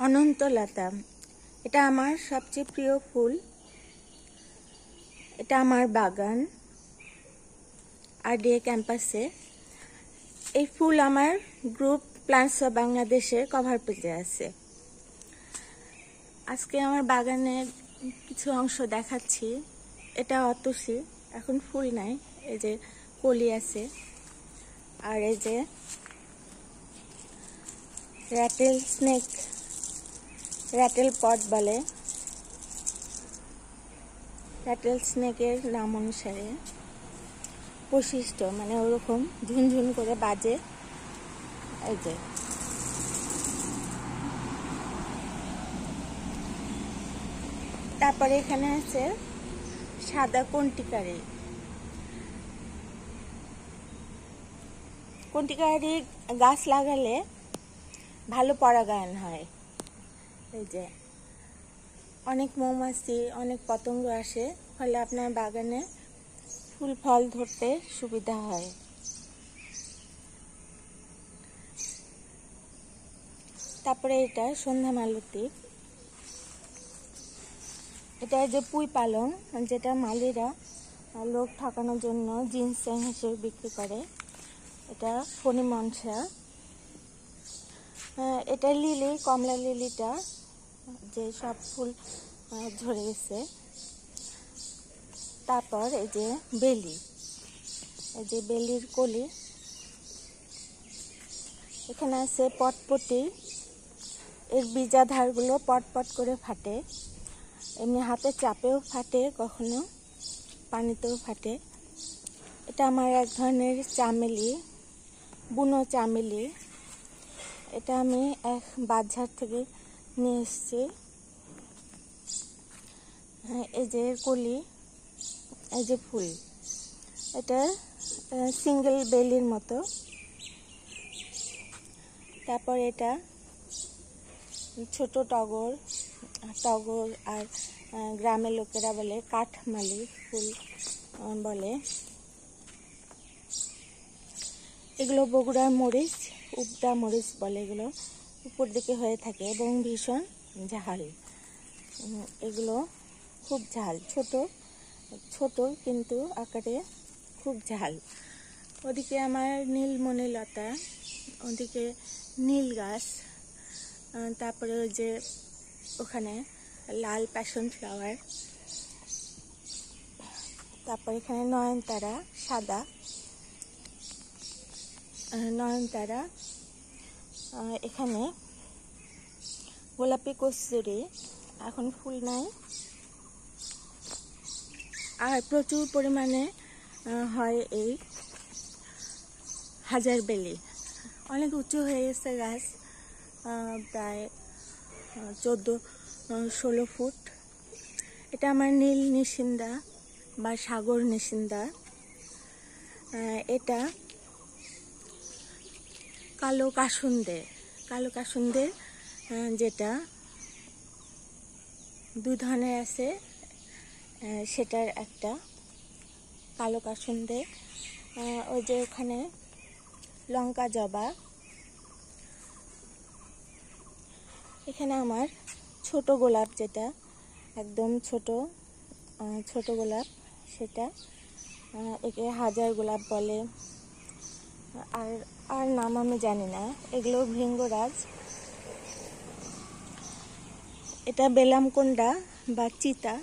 অনন্তলতা, এটা আমার সবচেয়ে প্রিয় ফুল। এটা আমার বাগান আরডিএ ক্যাম্পাসে। এই ফুল আমার গ্রুপ প্লান্টস অফ বাংলাদেশের কভার পেজে আছে। আজকে আমার বাগানের কিছু অংশ দেখাচ্ছি। এটা অতসী, এখন ফুল নাই, এই যে কলি আছে। আর এই যে র্যাটেল স্নেক, র্যাটেল পট বলে। র্যাটেল স্নেকের নাম অনুসারে বৈশিষ্ট্য, মানে ওরকম ঝুনঝুন করে বাজে। এই যে তারপরে এখানে আছে সাদা কন্টিকারি। কন্টিকারি গাছ লাগালে ভালো পরাগায়ন হয়। এই যে অনেক মৌমাছি, অনেক পতঙ্গ আসে, ফলে আপনার বাগানে ফুল ফল ধরতে সুবিধা হয়। তারপরে এটা সন্ধ্যা মালতী। এটা যে পুঁই পালং, যেটা মালিরা লোক ঠকানোর জন্য জিনসেং হিসেবে বিক্রি করে। এটা ফণি মনসা। এটা লিলি, কমলা লিলিটা যে সব ফুল ঝরে গেছে। তারপর এই যে বেলি, এই যে বেলির কলি। এখানে আছে পটপটি, এর বীজাধারগুলো পটপট করে ফাটে, এমনি হাতে চাপেও ফাটে, কখনো পানিতেও ফাটে। এটা আমার এক ধরনের চামেলি, বুনো চামেলি। এটা আমি এক বাজার থেকে নিয়ে এসেছি। এই যে কলি, এই যে ফুল, এটা সিঙ্গেল বেলির মতো। তারপর এটা ছোট টগর, টগর আর গ্রামের লোকেরা বলে কাঠমালি ফুল বলে। এগুলো বগুড়ার মরিচ, উবদা মরিচ বলে। এগুলো উপর দিকে হয়ে থাকে এবং ভীষণ ঝাল। এগুলো খুব ঝাল, ছোট ছোট কিন্তু আকারে খুব ঝাল। ওদিকে আমার নীলমণি লতা, ওদিকে নীল গাছ। তারপরে ওই যে ওখানে লাল প্যাশন ফ্লাওয়ার। তারপর এখানে নয়নতারা, সাদা নয়নতারা। এখানে গোলাপি কস্তুরী, এখন ফুল নাই। আর প্রচুর পরিমাণে হয় এই হাজারবেলি। অনেক উঁচু হয়ে গেছে গাছ, প্রায় 14-16 ফুট। এটা আমার নীল নিশিন্দা বা সাগর নিশিন্দা। এটা কালো কাসুন্দে, কালো কাসুন্দে যেটা দুই ধরনের আছে, সেটার একটা কালো কাসুন্দে। ওই যে ওখানে লঙ্কা জবা। এখানে আমার ছোট গোলাপ, যেটা একদম ছোট ছোট গোলাপ, সেটা একে হাজার গোলাপ বলে। আর আর নাম আমি জানি না। এগুলো ভৃঙ্গরাজ। এটা বেলামকোন্ডা বা চিতা,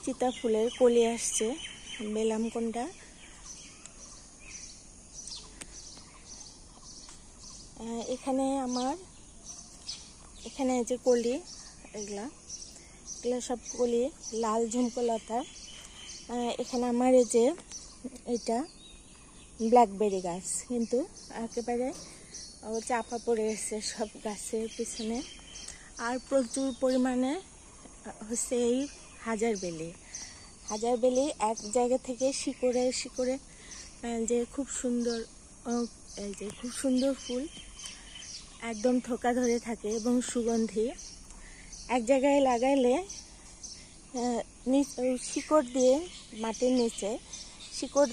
চিতা ফুলের কলি আসছে, বেলামকোন্ডা। এখানে আমার এখানে যে কলি, এগুলো সব কলি, লাল ঝুমকোলতা। এখানে আমার এই যে এটা ব্ল্যাকবেরি গাছ, কিন্তু একেবারে চাপা পড়ে গেছে সব গাছের পিছনে। আর প্রচুর পরিমাণে হচ্ছে এই হাজারবেলি। হাজারবেলি এক জায়গা থেকে শিকড়ে শিকড়ে যে খুব সুন্দর, এই যে খুব সুন্দর ফুল, একদম থোকা ধরে থাকে এবং সুগন্ধি। এক জায়গায় লাগাইলে শিকড় দিয়ে মাটির নিচে শিকড়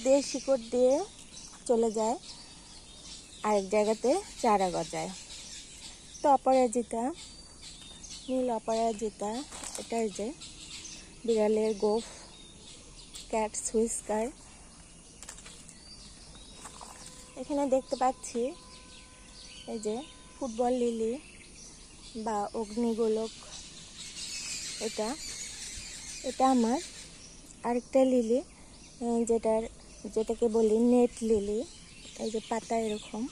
দিয়ে চলে যায় আরেক জায়গাতে চারা গজায়। তো অপরাজিতা, নীল অপরাজিতা, এটার যে বিড়ালের গোঁফ, ক্যাট হুইস্কার। এখানে দেখতে পাচ্ছি এই যে ফুটবল লিলি বা অগ্নিগোলক, এটা আমার আরেকটা লিলি, যেটাকে বলি নেট লিলি। এই যে পাতা এরকম,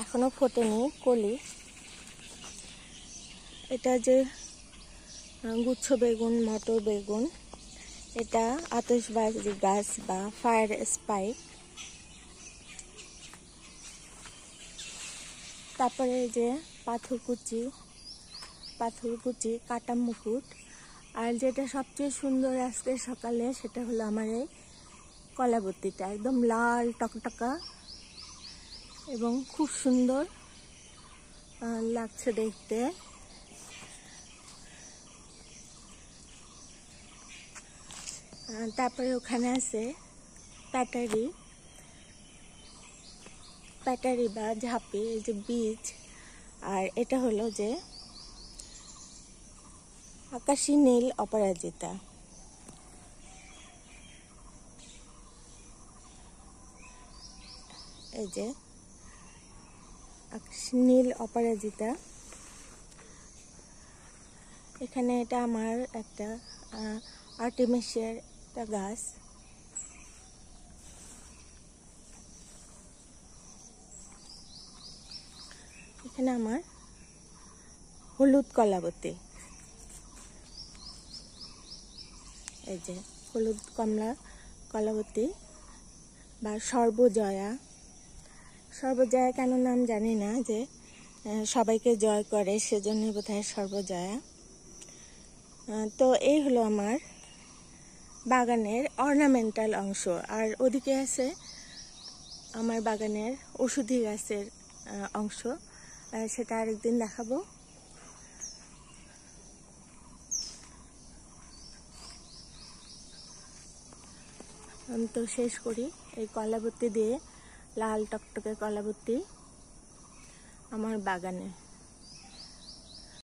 এখনো ফোটেনি, কলি। এটা যে গুচ্ছ বেগুন, মটর বেগুন, এটা আতশবাজি গাছ বা ফায়ার স্পাইক। তারপরে যে পাথরকুচি, কাটা মুকুট। আর যেটা সবচেয়ে সুন্দর আজকে সকালে, সেটা হলো আমার এই কলাবতীটা, একদম লাল টকটকা এবং খুব সুন্দর লাগছে দেখতে। তারপরে ওখানে আছে প্যাটারি বা ঝাঁপি, এই যে বীজ। আর এটা হলো যে আকাশী নীল অপরাজিতা। এই যে আকাশী নীল অপরাজিতা। এখানে এটা আমার একটা আর্টেমিসের একটা গাছ। এখানে আমার হলুদ কলাবতী, এই যে হলুদ কমলা কলাবতী বা সর্বজয়া কেন নাম জানি না, যে সবাইকে জয় করে সেজন্য বোধহয় সর্বজয়া। তো এই হলো আমার বাগানের অর্নামেন্টাল অংশ। আর ওদিকে আছে আমার বাগানের ওষুধি গাছের অংশ, সেটা আরেকদিন দেখাবো। তো শেষ করি এই কলাবতী দিয়ে, লাল টকটকে কলাবতী আমার বাগানে।